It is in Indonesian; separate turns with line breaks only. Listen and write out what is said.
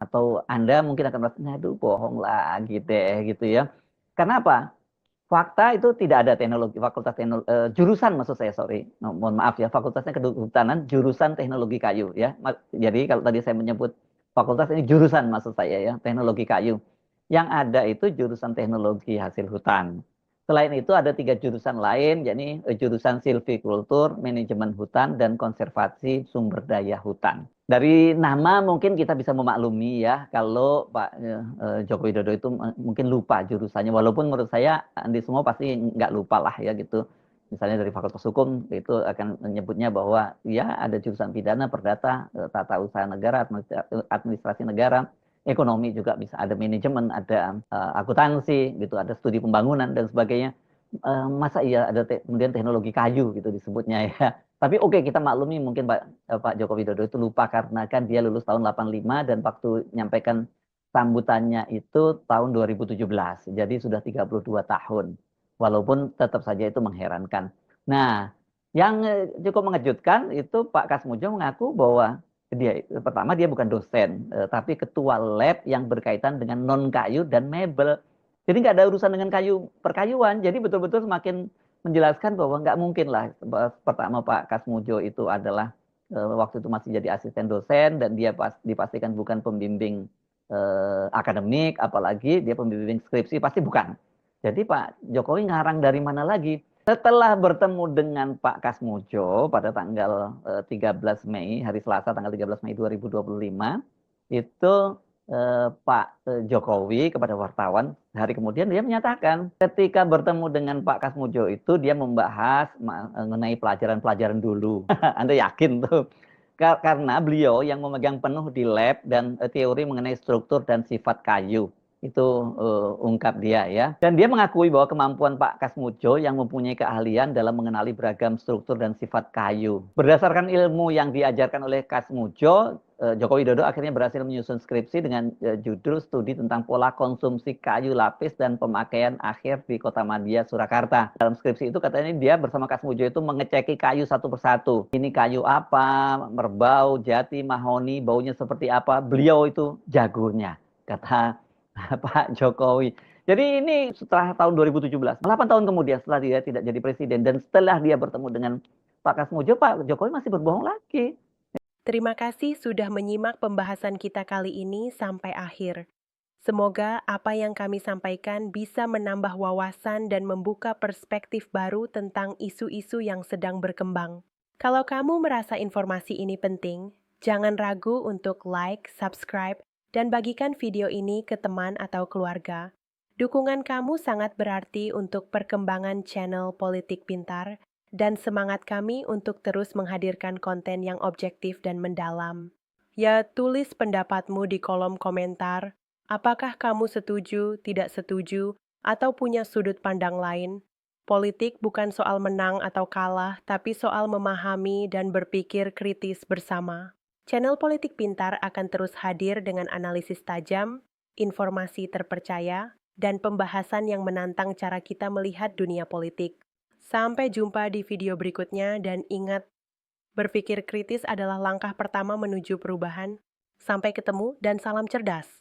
Atau Anda mungkin akan merasa, aduh bohong lagi deh gitu ya. Karena apa? Fakta itu tidak ada teknologi, jurusan maksud saya, sorry. No, mohon maaf ya, fakultasnya kehutanan, jurusan teknologi kayu ya. Jadi kalau tadi saya menyebut fakultas ini jurusan maksud saya ya, teknologi kayu. Yang ada itu jurusan teknologi hasil hutan. Selain itu ada 3 jurusan lain, yakni jurusan silvikultur, manajemen hutan, dan konservasi sumber daya hutan. Dari nama mungkin kita bisa memaklumi ya kalau Pak Joko Widodo itu mungkin lupa jurusannya. Walaupun menurut saya Andi semua pasti nggak lupa lah ya gitu. Misalnya dari Fakultas Hukum itu akan menyebutnya bahwa ya ada jurusan pidana, perdata, tata usaha negara, administrasi negara, ekonomi juga bisa ada manajemen, ada akuntansi gitu, ada studi pembangunan dan sebagainya. Masa iya ada kemudian teknologi kayu gitu disebutnya ya. Tapi oke, kita maklumi mungkin Pak Joko Widodo itu lupa karena kan dia lulus tahun 85 dan waktu menyampaikan sambutannya itu tahun 2017. Jadi sudah 32 tahun. Walaupun tetap saja itu mengherankan. Nah, yang cukup mengejutkan itu Pak Kasmujo mengaku bahwa pertama dia bukan dosen, tapi ketua lab yang berkaitan dengan non kayu dan mebel. Jadi nggak ada urusan dengan kayu perkayuan. Jadi betul-betul semakin menjelaskan bahwa nggak mungkin lah. Pertama Pak Kasmujo itu adalah waktu itu masih jadi asisten dosen dan dia dipastikan bukan pembimbing akademik, apalagi dia pembimbing skripsi pasti bukan. Jadi Pak Jokowi ngarang dari mana lagi? Setelah bertemu dengan Pak Kasmujo pada tanggal 13 Mei, hari Selasa tanggal 13 Mei 2025, itu Pak Jokowi kepada wartawan, hari kemudian dia menyatakan ketika bertemu dengan Pak Kasmujo itu dia membahas mengenai pelajaran-pelajaran dulu. Anda yakin tuh? Karena beliau yang memegang penuh di lab dan teori mengenai struktur dan sifat kayu. Itu ungkap dia ya. Dan dia mengakui bahwa kemampuan Pak Kasmujo yang mempunyai keahlian dalam mengenali beragam struktur dan sifat kayu. Berdasarkan ilmu yang diajarkan oleh Kasmujo, Joko Widodo akhirnya berhasil menyusun skripsi dengan judul studi tentang pola konsumsi kayu lapis dan pemakaian akhir di Kota Madia, Surakarta. Dalam skripsi itu katanya dia bersama Kasmujo itu mengeceki kayu satu persatu. Ini kayu apa, merbau, jati, mahoni, baunya seperti apa. Beliau itu jagonya, kata Pak Jokowi. Jadi ini setelah tahun 2017, 8 tahun kemudian setelah dia tidak jadi presiden dan setelah dia bertemu dengan Pak Kasmujo, Pak Jokowi masih berbohong lagi.
Terima kasih sudah menyimak pembahasan kita kali ini sampai akhir. Semoga apa yang kami sampaikan bisa menambah wawasan dan membuka perspektif baru tentang isu-isu yang sedang berkembang. Kalau kamu merasa informasi ini penting, jangan ragu untuk like, subscribe, dan bagikan video ini ke teman atau keluarga. Dukungan kamu sangat berarti untuk perkembangan channel Politik Pintar dan semangat kami untuk terus menghadirkan konten yang objektif dan mendalam. Ya, tulis pendapatmu di kolom komentar. Apakah kamu setuju, tidak setuju, atau punya sudut pandang lain? Politik bukan soal menang atau kalah, tapi soal memahami dan berpikir kritis bersama. Channel Politik Pintar akan terus hadir dengan analisis tajam, informasi terpercaya, dan pembahasan yang menantang cara kita melihat dunia politik. Sampai jumpa di video berikutnya dan ingat, berpikir kritis adalah langkah pertama menuju perubahan. Sampai ketemu dan salam cerdas.